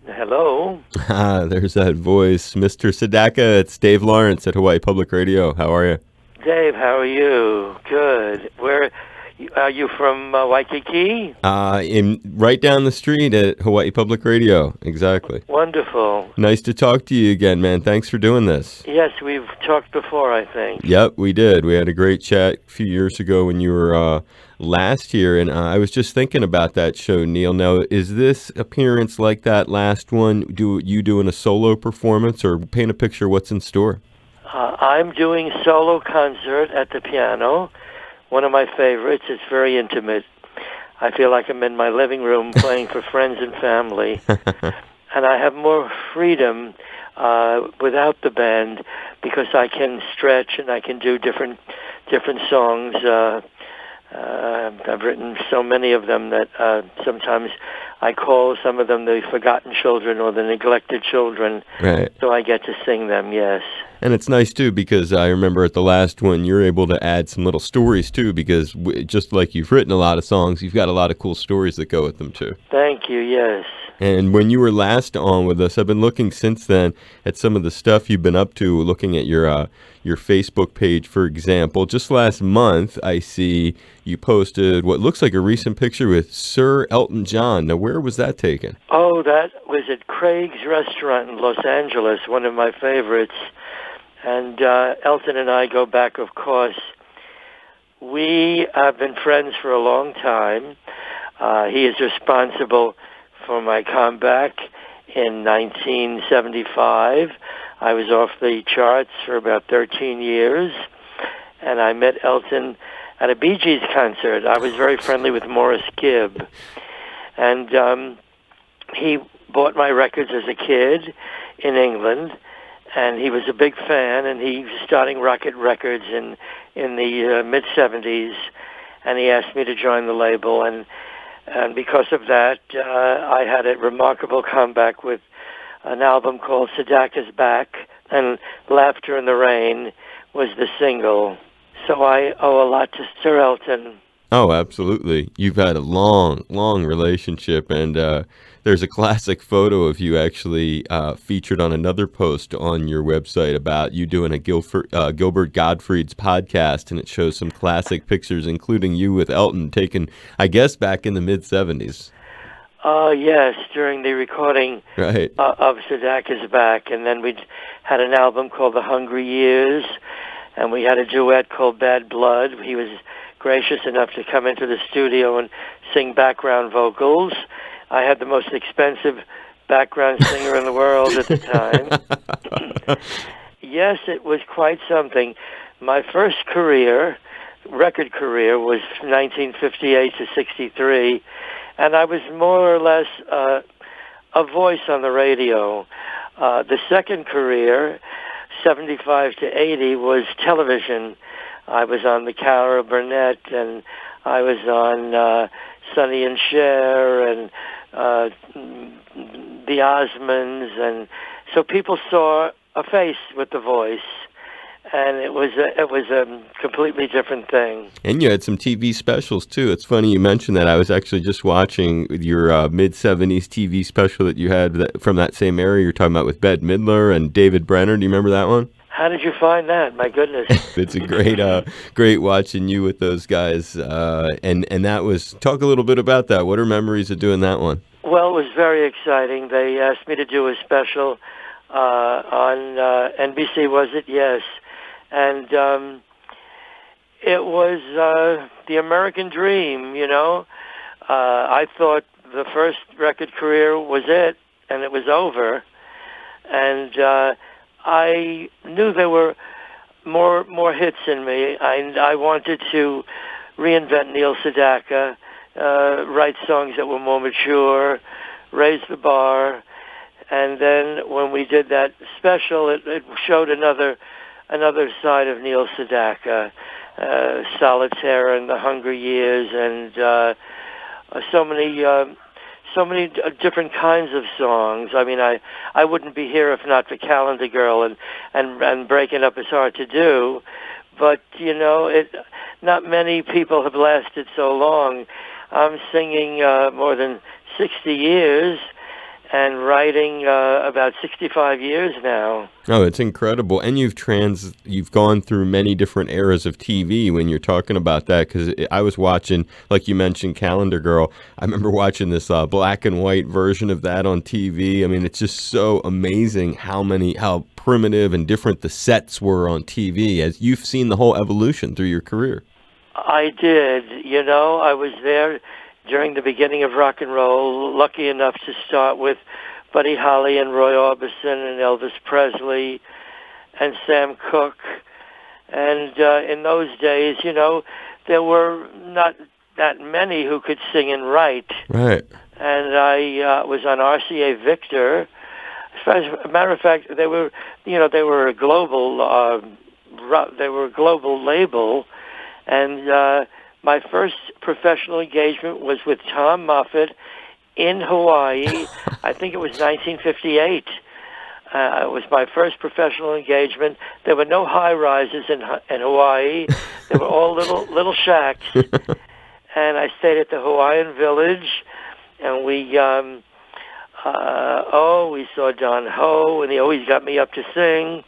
Hello. Ah, there's that voice. Mr. Sedaka, it's Dave Lawrence at Hawaii Public Radio. How are you? Dave, how are you? Good. Where are you from, Waikiki? In right down the street at Hawaii Public Radio. Exactly. Wonderful. Nice to talk to you again, man. Thanks for doing this. Yes, we've talked before, I think. Yep, we did. We had a great chat a few years ago when you were last here, and I was just thinking about that show, Neil. Now, is this appearance like that last one? Do you doing a solo performance, or paint a picture what's in store? I'm doing solo concert at the piano. One of my favorites. It's very intimate. I feel like I'm in my living room playing for friends and family. And I have more freedom without the band because I can stretch and I can do different songs. I've written so many of them that sometimes I call some of them the forgotten children or the neglected children. Right. So I get to sing them, yes. And it's nice too because I remember at the last one you're able to add some little stories too because just like you've written a lot of songs, you've got a lot of cool stories that go with them too. Thank you, yes. And when you were last on with us, I've been looking since then at some of the stuff you've been up to, looking at your Facebook page, for example. Just last month, I see you posted what looks like a recent picture with Sir Elton John. Now, where was that taken? Oh, that was at Craig's Restaurant in Los Angeles, one of my favorites. And Elton and I go back, of course. We have been friends for a long time. He is responsible for my comeback in 1975. I was off the charts for about 13 years, and I met Elton at a Bee Gees concert. I was very friendly with Morris Gibb, and he bought my records as a kid in England, and he was a big fan, and he was starting Rocket Records in the mid-'70s, and he asked me to join the label, and because of that, I had a remarkable comeback with an album called Sedaka's Back, and Laughter in the Rain was the single. So I owe a lot to Sir Elton. Oh, absolutely. You've had a long, long relationship, and there's a classic photo of you actually featured on another post on your website about you doing a Gilbert Gottfried's podcast, and it shows some classic pictures, including you with Elton, taken, I guess, back in the mid-'70s. Yes, during the recording Right. of Sedaka's Back, and then we had an album called The Hungry Years, and we had a duet called Bad Blood. He was gracious enough to come into the studio and sing background vocals. I had the most expensive background singer in the world at the time. Yes, it was quite something. My first record career, was 1958 to 63, and I was more or less a voice on the radio. The second career, 75 to 80, was television. I was on the Cara Burnett, and I was on Sonny and Cher, and the Osmonds, and so people saw a face with the voice, and it was a completely different thing. And you had some TV specials too. It's funny you mentioned that. I was actually just watching your mid-'70s TV special that you had from that same era you're talking about with Bette Midler and David Brenner. Do you remember that one? How did you find that? My goodness. It's a great watching you with those guys. And that was, talk a little bit about that. What are memories of doing that one? Well, it was very exciting. They asked me to do a special on NBC, was it? Yes. And it was the American dream, you know. I thought the first record career was it, and it was over. And I knew there were more hits in me. I wanted to reinvent Neil Sedaka, write songs that were more mature, raise the bar. And then when we did that special, it showed another side of Neil Sedaka, Solitaire and The Hungry Years, and so many different kinds of songs. I mean, I wouldn't be here if not for Calendar Girl, and Breaking Up is hard to do, but you know, not many people have lasted so long. I'm singing more than 60 years, and writing about 65 years now. Oh, it's incredible. And you've gone through many different eras of TV when you're talking about that, because I was watching, like you mentioned, Calendar Girl. I remember watching this black and white version of that on TV. I mean, it's just so amazing how primitive and different the sets were on TV, as you've seen the whole evolution through your career. I did. I was there during the beginning of rock and roll, lucky enough to start with Buddy Holly and Roy Orbison and Elvis Presley and Sam Cooke. And in those days, there were not that many who could sing and write. Right. And I was on RCA Victor. As a matter of fact, they were a global label, and my first professional engagement was with Tom Moffett in Hawaii. I think it was 1958. It was my first professional engagement. There were no high-rises in Hawaii. They were all little shacks. And I stayed at the Hawaiian Village, and we saw Don Ho, and he always got me up to sing.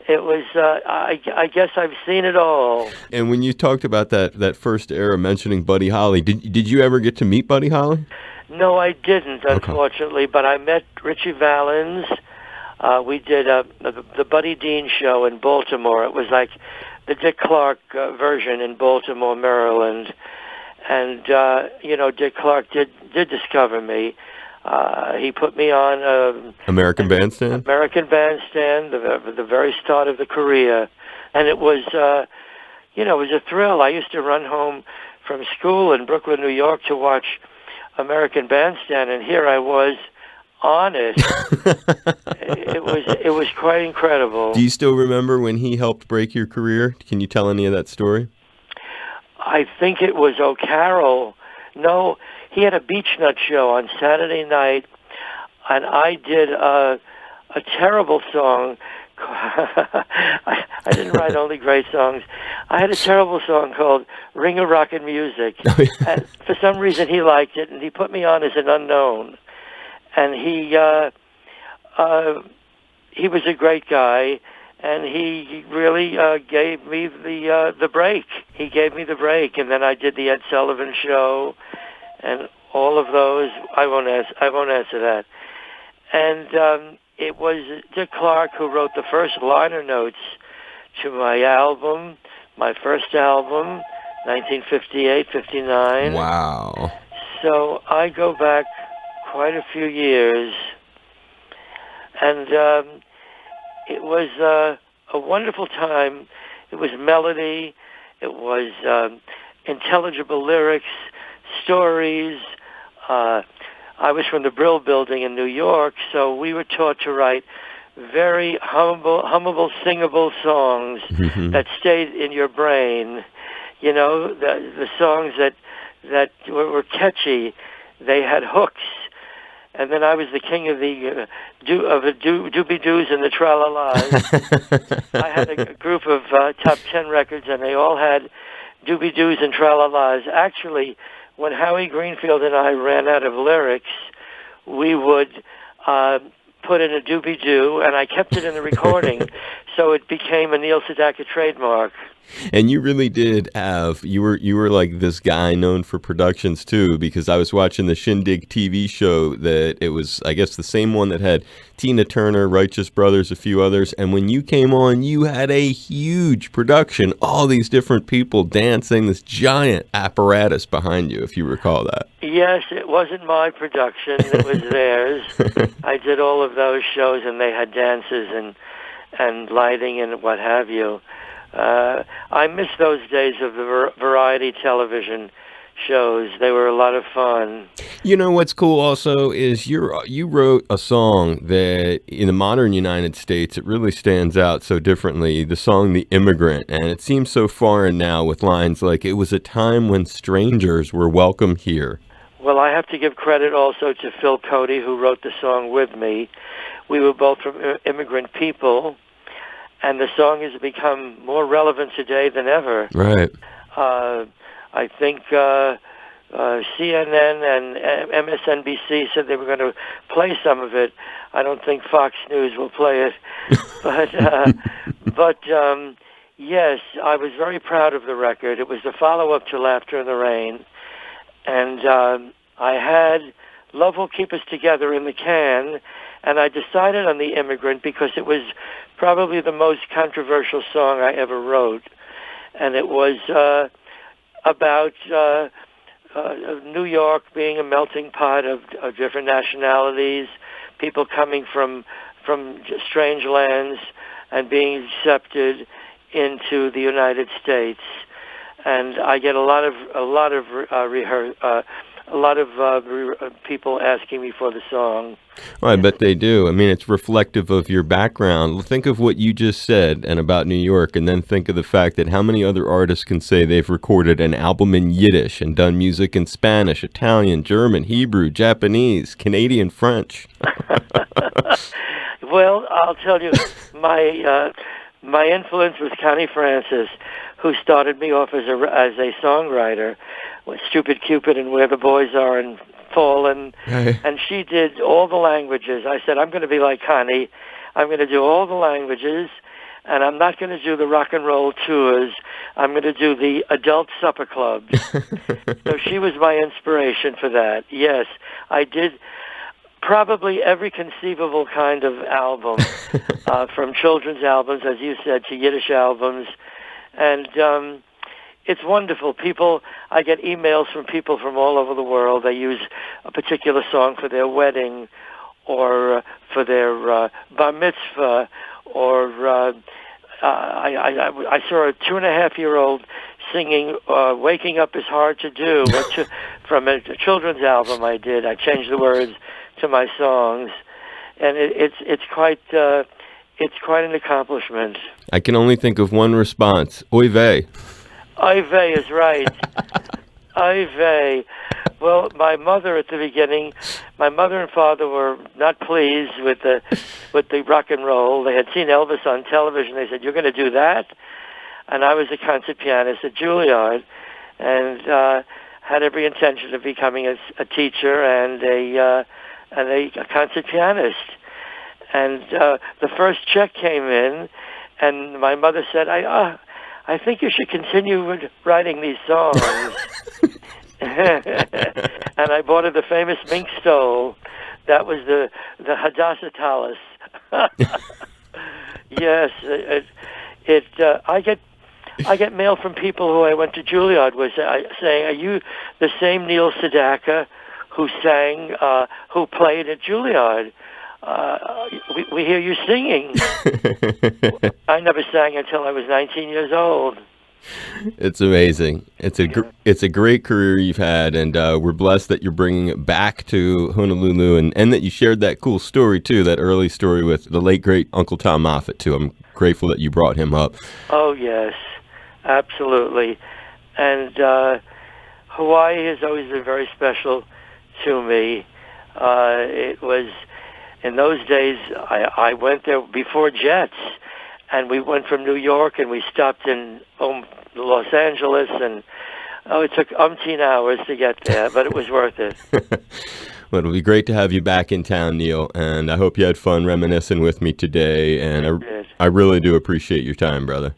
It was, I guess I've seen it all. And when you talked about that first era, mentioning Buddy Holly, did you ever get to meet Buddy Holly? No, I didn't, unfortunately, okay. But I met Richie Valens. We did the Buddy Dean show in Baltimore. It was like the Dick Clark version in Baltimore, Maryland. And, Dick Clark did discover me. He put me on American Bandstand? American Bandstand, the very start of the career. And it was, it was a thrill. I used to run home from school in Brooklyn, New York to watch American Bandstand, and here I was on it. It was quite incredible. Do you still remember when he helped break your career? Can you tell any of that story? I think it was O'Carroll. No, he had a Beach Nut show on Saturday night, and I did a terrible song. I didn't write only great songs. I had a terrible song called Ring of Rockin' Music. And for some reason he liked it, and he put me on as an unknown. And he was a great guy, and he really gave me the break. He gave me the break, and then I did the Ed Sullivan Show, and all of those. I won't answer that. And it was Dick Clark who wrote the first liner notes to my album, my first album, 1958, 59. Wow. So I go back quite a few years, and it was a wonderful time. It was melody, it was intelligible lyrics, stories. I was from the Brill Building in New York, so we were taught to write very hummable, singable songs that stayed in your brain. The songs that were catchy. They had hooks. And then I was the king of the doobie-doos and the tra-la-las. I had a group of top 10 records, and they all had doobie-doos and tra-la-las. Actually, when Howie Greenfield and I ran out of lyrics, we would put in a doobie-doo, and I kept it in the recording, so it became a Neil Sedaka trademark. And you really did have, you were like this guy known for productions too, because I was watching the Shindig TV show that it was, I guess, the same one that had Tina Turner, Righteous Brothers, a few others. And when you came on, you had a huge production, all these different people dancing, this giant apparatus behind you, if you recall that. Yes, it wasn't my production, it was theirs. I did all of those shows, and they had dances and lighting and what have you. I miss those days of the variety television shows. They were a lot of fun. You know what's cool also is you wrote a song that in the modern United States, it really stands out so differently, the song The Immigrant, and it seems so foreign now with lines like, "It was a time when strangers were welcome here." Well, I have to give credit also to Phil Cody, who wrote the song with me. We were both from immigrant people, and the song has become more relevant today than ever. Right. I think CNN and MSNBC said they were going to play some of it. I don't think Fox News will play it, but yes, I was very proud of the record. It was the follow-up to Laughter in the Rain, and I had Love Will Keep Us Together in the can, and I decided on The Immigrant because it was probably the most controversial song I ever wrote, and it was about New York being a melting pot of different nationalities, people coming from strange lands and being accepted into the United States. And I get a lot of people asking me for the song. Well, I bet they do. I mean, it's reflective of your background. Think of what you just said and about New York, and then think of the fact that how many other artists can say they've recorded an album in Yiddish and done music in Spanish, Italian, German, Hebrew, Japanese, Canadian, French. Well, I'll tell you, my influence was Connie Francis, who started me off as a songwriter with Stupid Cupid and Where the Boys Are and Fallen, and she did all the languages. I said, I'm going to be like Connie. I'm going to do all the languages, and I'm not going to do the rock and roll tours. I'm going to do the adult supper clubs. So she was my inspiration for that. Yes, I did probably every conceivable kind of album, from children's albums, as you said, to Yiddish albums. And it's wonderful. I get emails from people from all over the world. They use a particular song for their wedding or for their bar mitzvah, or I saw a 2.5-year-old singing Waking Up Is Hard to Do from a children's album I did. I changed the words to my songs, and it's quite an accomplishment. I can only think of one response. Oy vey. Oy vey is right. Oy vey. Well, my mother at the beginning, my mother and father were not pleased with the rock and roll. They had seen Elvis on television. They said, "You're going to do that?" And I was a concert pianist at Juilliard, and had every intention of becoming a teacher and a concert pianist. And the first check came in, and my mother said, I think you should continue with writing these songs. And I bought her the famous mink stole. That was the Hadassah Tallis. Yes, I get mail from people who I went to Juilliard with saying, "Are you the same Neil Sedaka who sang, who played at Juilliard? We hear you singing." I never sang until I was 19 years old. It's amazing. It's a great career you've had, and we're blessed that you're bringing it back to Honolulu, and that you shared that cool story too, that early story with the late great Uncle Tom Moffat too. I'm grateful that you brought him up. Oh yes, absolutely. And Hawaii has always been very special to me. It was, in those days, I went there before jets, and we went from New York, and we stopped in Los Angeles, and it took umpteen hours to get there, but it was worth it. Well, it'll be great to have you back in town, Neil, and I hope you had fun reminiscing with me today, and I really do appreciate your time, brother.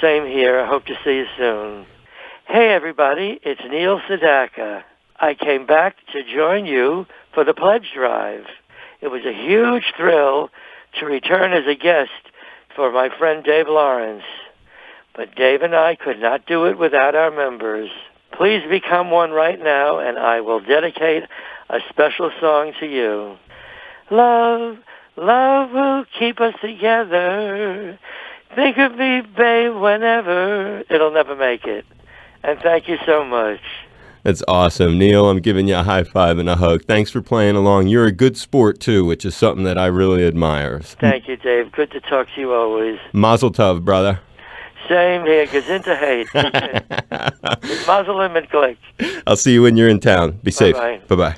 Same here. I hope to see you soon. Hey, everybody, it's Neil Sedaka. I came back to join you for the pledge drive. It was a huge thrill to return as a guest for my friend Dave Lawrence. But Dave and I could not do it without our members. Please become one right now, and I will dedicate a special song to you. Love, love will keep us together. Think of me, babe, whenever. It'll never make it. And thank you so much. That's awesome. Neil, I'm giving you a high five and a hug. Thanks for playing along. You're a good sport, too, which is something that I really admire. Thank you, Dave. Good to talk to you always. Mazel tov, brother. Same here. Gesundheit. Mazel and Glick. I'll see you when you're in town. Be safe. Bye-bye. Bye-bye.